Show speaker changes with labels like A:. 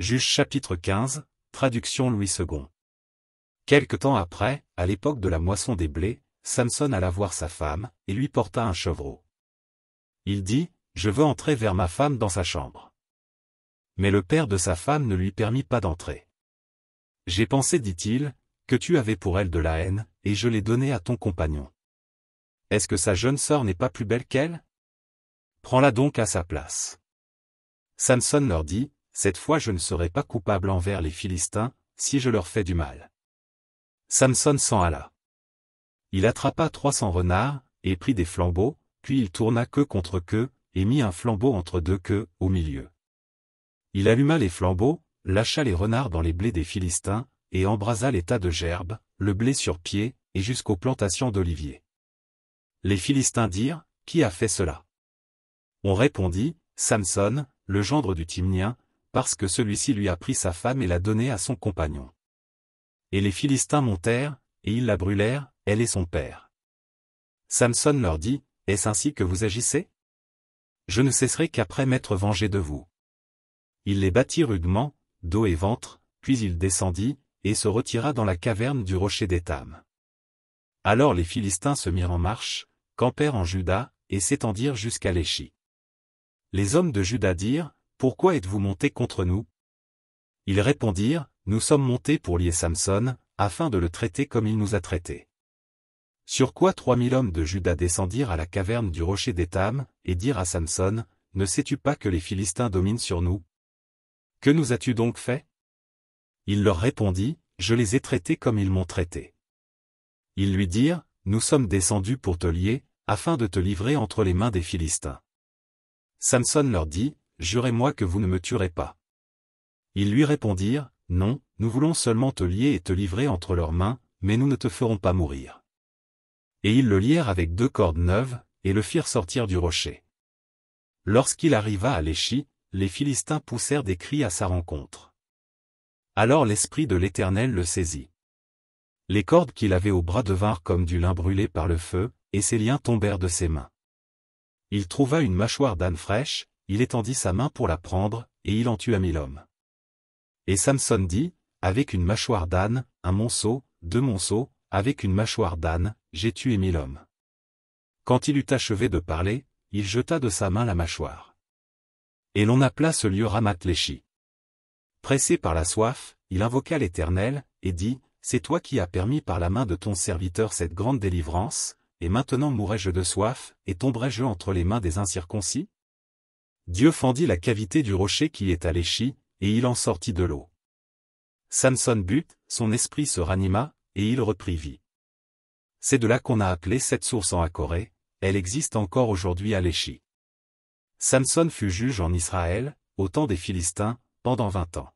A: Juge chapitre 15, traduction Louis II. Quelque temps après, à l'époque de la moisson des blés, Samson alla voir sa femme, et lui porta un chevreau. Il dit, « Je veux entrer vers ma femme dans sa chambre. » Mais le père de sa femme ne lui permit pas d'entrer. « J'ai pensé, dit-il, que tu avais pour elle de la haine, et je l'ai donnée à ton compagnon. Est-ce que sa jeune sœur n'est pas plus belle qu'elle? Prends-la donc à sa place. » Samson leur dit, « Cette fois je ne serai pas coupable envers les Philistins, si je leur fais du mal. » Samson s'en alla. Il attrapa 300 renards, et prit des flambeaux, puis il tourna queue contre queue, et mit un flambeau entre deux queues, au milieu. Il alluma les flambeaux, lâcha les renards dans les blés des Philistins, et embrasa les tas de gerbes, le blé sur pied, et jusqu'aux plantations d'oliviers. Les Philistins dirent, « Qui a fait cela ?» On répondit, « Samson, le gendre du Timnien, parce que celui-ci lui a pris sa femme et l'a donnée à son compagnon. » Et les Philistins montèrent, et ils la brûlèrent, elle et son père. Samson leur dit, « Est-ce ainsi que vous agissez? Je ne cesserai qu'après m'être vengé de vous. » Il les battit rudement, dos et ventre, puis il descendit, et se retira dans la caverne du rocher d'Étam. Alors les Philistins se mirent en marche, campèrent en Juda, et s'étendirent jusqu'à Léchi. Les hommes de Juda dirent, « Pourquoi êtes-vous montés contre nous ?» Ils répondirent, « Nous sommes montés pour lier Samson, afin de le traiter comme il nous a traités. » Sur quoi 3000 hommes de Juda descendirent à la caverne du rocher d'Étam, et dirent à Samson, « Ne sais-tu pas que les Philistins dominent sur nous? Que nous as-tu donc fait ?» Il leur répondit, « Je les ai traités comme ils m'ont traité. » Ils lui dirent, « Nous sommes descendus pour te lier, afin de te livrer entre les mains des Philistins. » Samson leur dit, « Jurez-moi que vous ne me tuerez pas. » Ils lui répondirent, « Non, nous voulons seulement te lier et te livrer entre leurs mains, mais nous ne te ferons pas mourir. » Et ils le lièrent avec 2 cordes neuves, et le firent sortir du rocher. Lorsqu'il arriva à Léchi, les Philistins poussèrent des cris à sa rencontre. Alors l'Esprit de l'Éternel le saisit. Les cordes qu'il avait au bras devinrent comme du lin brûlé par le feu, et ses liens tombèrent de ses mains. Il trouva une mâchoire d'âne fraîche, il étendit sa main pour la prendre, et il en tua 1000 hommes. Et Samson dit, avec une mâchoire d'âne, un monceau, 2 monceaux, avec une mâchoire d'âne, j'ai tué 1000 hommes. Quand il eut achevé de parler, il jeta de sa main la mâchoire. Et l'on appela ce lieu Ramath-Léchi. Pressé par la soif, il invoqua l'Éternel, et dit, c'est toi qui as permis par la main de ton serviteur cette grande délivrance, et maintenant mourrai-je de soif, et tomberai-je entre les mains des incirconcis? Dieu fendit la cavité du rocher qui est à Léchi, et il en sortit de l'eau. Samson but, son esprit se ranima, et il reprit vie. C'est de là qu'on a appelé cette source en Akoré, elle existe encore aujourd'hui à Léchi. Samson fut juge en Israël, au temps des Philistins, pendant 20 ans.